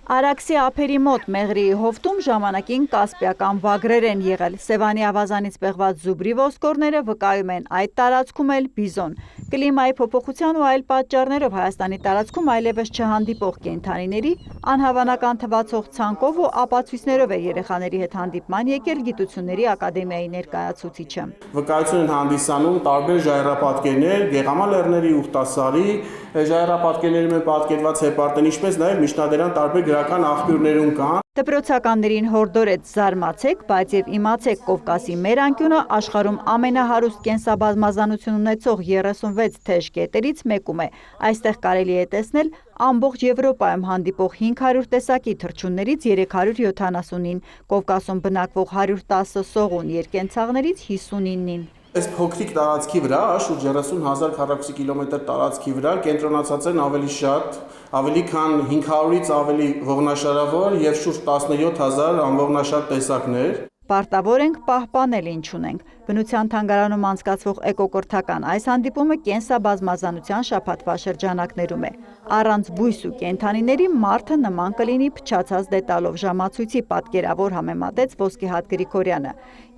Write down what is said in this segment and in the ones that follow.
Արաքսի ափերի մոտ Մեղրիի հովտում ժամանակին կասպիական վագրեր են եղել։ Սևանի ավազանից պեղված զուբրի ոսկորները վկայում են այդ տարածքում էլ բիզոն։ Կլիմայի փոփոխության ու այլ պատճառներով Հայաստանի տարածքում այլևս չհանդիպող կենդանիների անհավանական թվացող ցանկով ու ապացույցներով է երեխաների հետ հանդիպման եկել Գիտությունների ակադեմիայի ներկայացուցիչը։ Վկայություն են հանդիսանում տարբեր ժայռապատկերներ, Գեղամա լեռների, Ուխտասարի ժայռապատկերներում են պատկերված հեպարտեն, ինչպես նաև միջնադարյան տարբեր գրական աղբյուրներում կան։ Դպրոցականներին հորդորեց զարմացեք, բայց եւ իմացեք Կովկասի մեր անկյունը աշխարհում ամենահարուստ կենսաբազմազանություն ունեցող 36 թեժ կետերից մեկում է։ Այստեղ կարելի է տեսնել ամբողջ Եվրոպայում հանդիպող 500 տեսակի թռչուններից 379-ին, Կովկասում բնակվող 110 սողուն երկենցաղներից 59-ին։ Այս փոքրիկ տարածքի վրա, շուրջ 30,000 քառակուսի կիլոմետր տարածքի վրա կենտրոնացած են ավելի քան 500-ից ավելի ողնաշարավոր եւ շուրջ 17,000 անողնաշար տեսակներ։ Պարտավոր ենք պահպանել ինչ ունենք։ Բնության թանգարանում անցկացվող էկոկրթական այս հանդիպումը կենսաբազմազանության շաբաթվա շրջանակներում է։ Առանց բույս ու կենդանիների մարդը նման կլինի փչացած դետալով ժամացույցի պատկերավոր համեմատեց Ոսկեհատ Գրիգորյանը։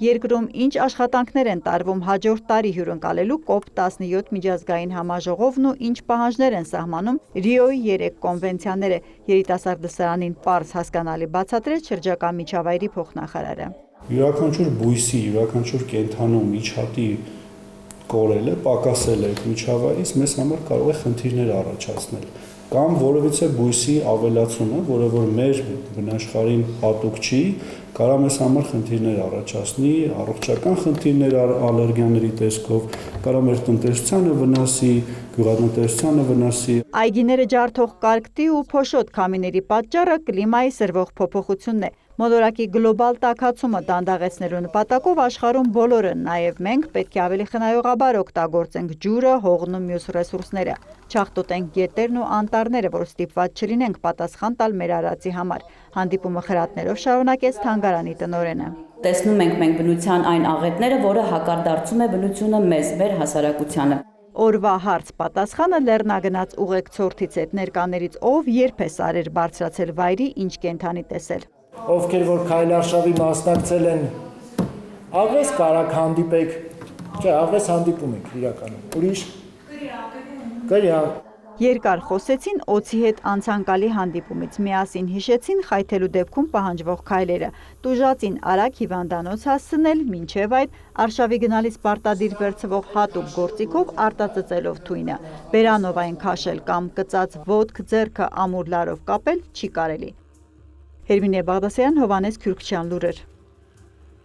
Երկրում ինչ աշխատանքներ են տարվում հաջորդ տարի հյուրընկալելու COP17 միջազգային համաժողովն ու ինչ պահանջներ են սահմանում Ռիոյի 3 կոնվենցիաները, երիտասարդ դասարանին պարզ հասկանալի բացատրեց շրջակա միջավայրի փոխնախարարը։ Յուրաքանչյուր բույսի, յուրաքանչյուր կենդանու միջհատի կորելը, պակասելը միջավայրից մեզ համար կարող է խնդիրներ առաջացնել, կամ որևիցե բույսի ավելացումը, որը որ մեր բնաշխարհին հատուկ չի, կարող մեզ համար խնդիրներ առաջացնի, առողջական խնդիրներ ալերգիաների տեսքով, կարող մեր տնտեսությանը վնասի, գյուղատնտեսությանը վնասի։ Այգիները ջարդող կարկտի ու փոշոտ քամիների պատճառը կլիմայի սրվող փոփոխությունն է։ Մոլորակի գլոբալ տաքացումը դանդաղեցնելու նպատակով աշխարհում բոլորը, նաև մենք, պետք է ավելի խնայողաբար օգտագործենք ջուրը, հողն ու մյուս ռեսուրսները, չախտոտենք գետերն ու անտառները, որ ստիպված չլինենք պատասխան տալ մեր արածի համար։ Հանդիպումը խրատներով շարունակեց թանգարանի տնօրենը։ Տեսնում ենք մենք բնության այն աղետները, որը հակարդարձում է բնությունը մեզ, մեր հասարակությանը։ Օրվա հարց պատասխանը լեռնագնաց ուղեկցորդից է, ներկաներից ով երբ է սարեր բարձրացել վայրի, ինչ կենդանի տեսել։ Ովքեր որ քայլարշավի մասնակցել են, աղվես կարակ հանդիպեք, չէ, աղվես հանդիպում ենք իրականում, ուրիշ կրյակ։ Երկար խոսեցին օձի հետ անցանկալի հանդիպումից, միասին հիշեցին խայթելու դեպքում պահանջվող քայլերը, տուժածին արագ հիվանդանոց հասցնել, մինչև այդ արշավի գնալիս պարտադիր վերցվող հատուկ գործիքով արտածծելով թույնը, բերանով այն քաշել կամ կծած ոտք ձեռքը ամուր լարով կապել չի կարելի։ Հերմինե Բաղդասարյան, Հովհաննես Քյուրքչյան լուրեր։